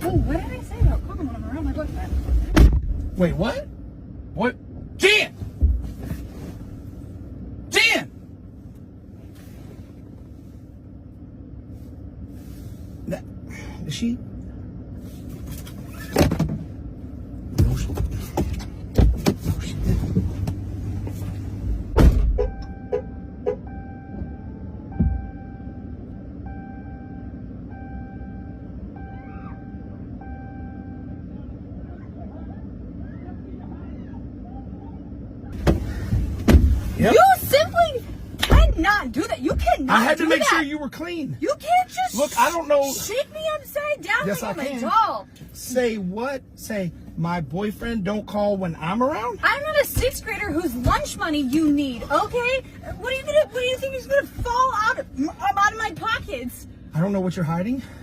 Oh, what did I say about calling when I'm around my boyfriend? Wait, what? What? Jan! Jan! Is she? No, she didn't. Yep. You simply cannot do that. You cannot. I had to do make that. sure you were clean. You can't just Look, I don't know. shake me upside down Yes, like I I'm can. a doll. Say what? Say my boyfriend don't call when I'm around? I'm not a sixth grader whose lunch money you need. Okay? What do you think is gonna fall out of my pockets? I don't know what you're hiding.